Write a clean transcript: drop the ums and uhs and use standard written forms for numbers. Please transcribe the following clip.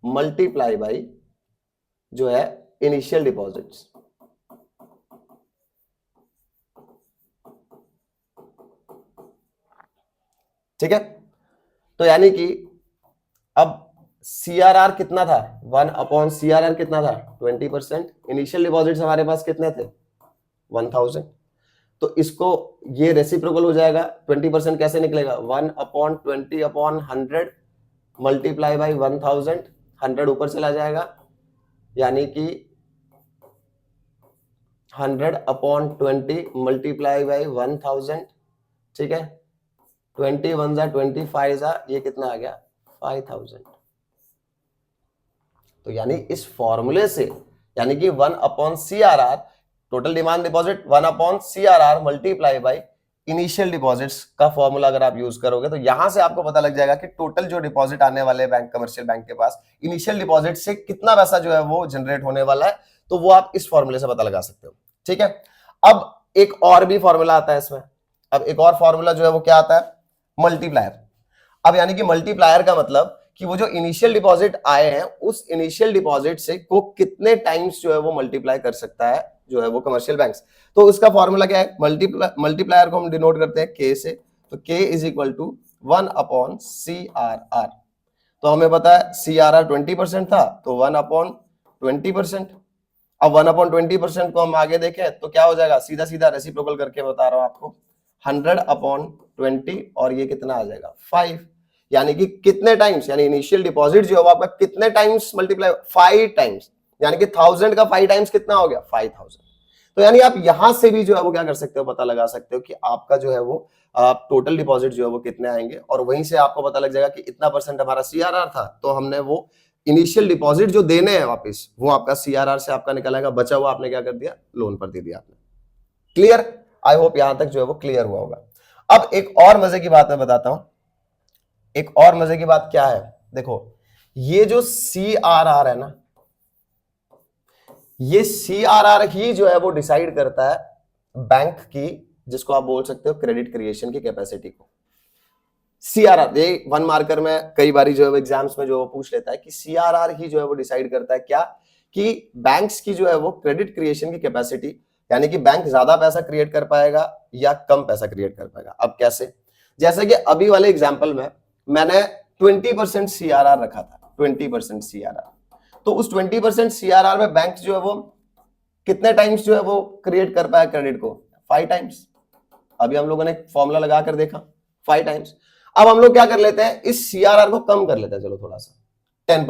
Multiply by जो है initial deposits. ठीक है, तो यानी कि अब CRR कितना था, 1/CRR कितना था 20%। इनिशियल डिपॉजिट्स हमारे पास कितने थे 1000, तो इसको ये रेसिप्रोकल हो जाएगा। 20% कैसे निकलेगा 1/20/100 मल्टीप्लाई बाई 1000, 100 ऊपर चला जाएगा, यानी कि 100/20 मल्टीप्लाई बाई 1000। ठीक है, 21 जा 25 जा, ये कितना आ गया 5000। तो यानी इस फॉर्मूले से, यानी कि 1/CRR total demand deposit 1/CRR multiply by initial deposits का फॉर्मूला अगर आप यूज करोगे तो यहां से आपको पता लग जाएगा कि टोटल जो डिपॉजिट आने वाले बैंक, कमर्शियल बैंक के पास इनिशियल डिपॉजिट से कितना पैसा जो है वो जनरेट होने वाला है। तो वो आप इस फॉर्मूले से पता लगा सकते हो। ठीक है, अब एक और भी फॉर्मूला आता है इसमें। अब एक और फॉर्मूला जो है वो क्या आता है मल्टीप्लायर। अब यानी कि मल्टीप्लायर का मतलब कि वो जो इनिशियल डिपॉजिट आए हैं उस इनिशियल डिपॉजिट से को कितने टाइम्स जो है वो मल्टीप्लाई कर सकता है जो है वो कमर्शियल बैंक्स। तो उसका फॉर्मूला क्या है, मल्टीप्लायर को हम डिनोट करते हैं K से। तो K is equal to 1/CRR। तो हमें पता है CRR 20% था, तो 1/20%। अब 1/20% को हम आगे देखें तो क्या हो जाएगा, सीधा सीधा रेसिप्रोकल करके बता रहा हूं आपको, 100/20 और ये कितना आ जाएगा 5। यानी कि कितने टाइम्स, यानी इनिशियल डिपॉजिट जो है वो आपका कितने टाइम्स मल्टीप्लाई 5 टाइम्स, यानी कि 1000 का 5 टाइम्स कितना हो गया 5000। तो यानी आप यहां से भी जो है वो क्या कर सकते हो, पता लगा सकते हो कि आपका जो है वो टोटल डिपॉजिट जो है वो कितने आएंगे, और वहीं से आपको पता लग जाएगा कि इतना परसेंट हमारा CRR था, तो हमने वो इनिशियल डिपॉजिट जो देने हैं वापस वो आपका CRR से आपका निकल आएगा, बचा हुआ आपने क्या कर दिया लोन पर दे दिया आपने। क्लियर, आई होप यहां तक जो है वो क्लियर हुआ होगा। अब एक और मजे की बात मैं बताता हूं। एक और मजे की बात क्या है, देखो ये जो CRR है ना, ये CRR ही जो है वो डिसाइड करता है बैंक की, जिसको आप बोल सकते हो क्रेडिट क्रिएशन की कैपेसिटी को। CRR ये 1 मार्कर में कई बार जो है एग्जाम्स में जो पूछ लेता है कि CRR ही जो है वो डिसाइड करता है क्या, कि बैंक्स की जो है वो क्रेडिट क्रिएशन की कैपेसिटी, यानी कि बैंक ज्यादा पैसा क्रिएट कर पाएगा या कम पैसा क्रिएट कर पाएगा। अब कैसे, जैसे कि अभी वाले एग्जाम्पल में मैंने 20% CRR रखा था, 20% CRR, तो उस 20% CRR में बैंक जो है वो कितने टाइम्स जो है वो क्रिएट कर पाया क्रेडिट को 5 टाइम्स। अभी हम लोगों ने फॉर्मूला लगाकर देखा 5 टाइम्स। अब हम लोग क्या कर लेते हैं, इस CRR को कम कर लेते हैं, चलो थोड़ा सा 10%।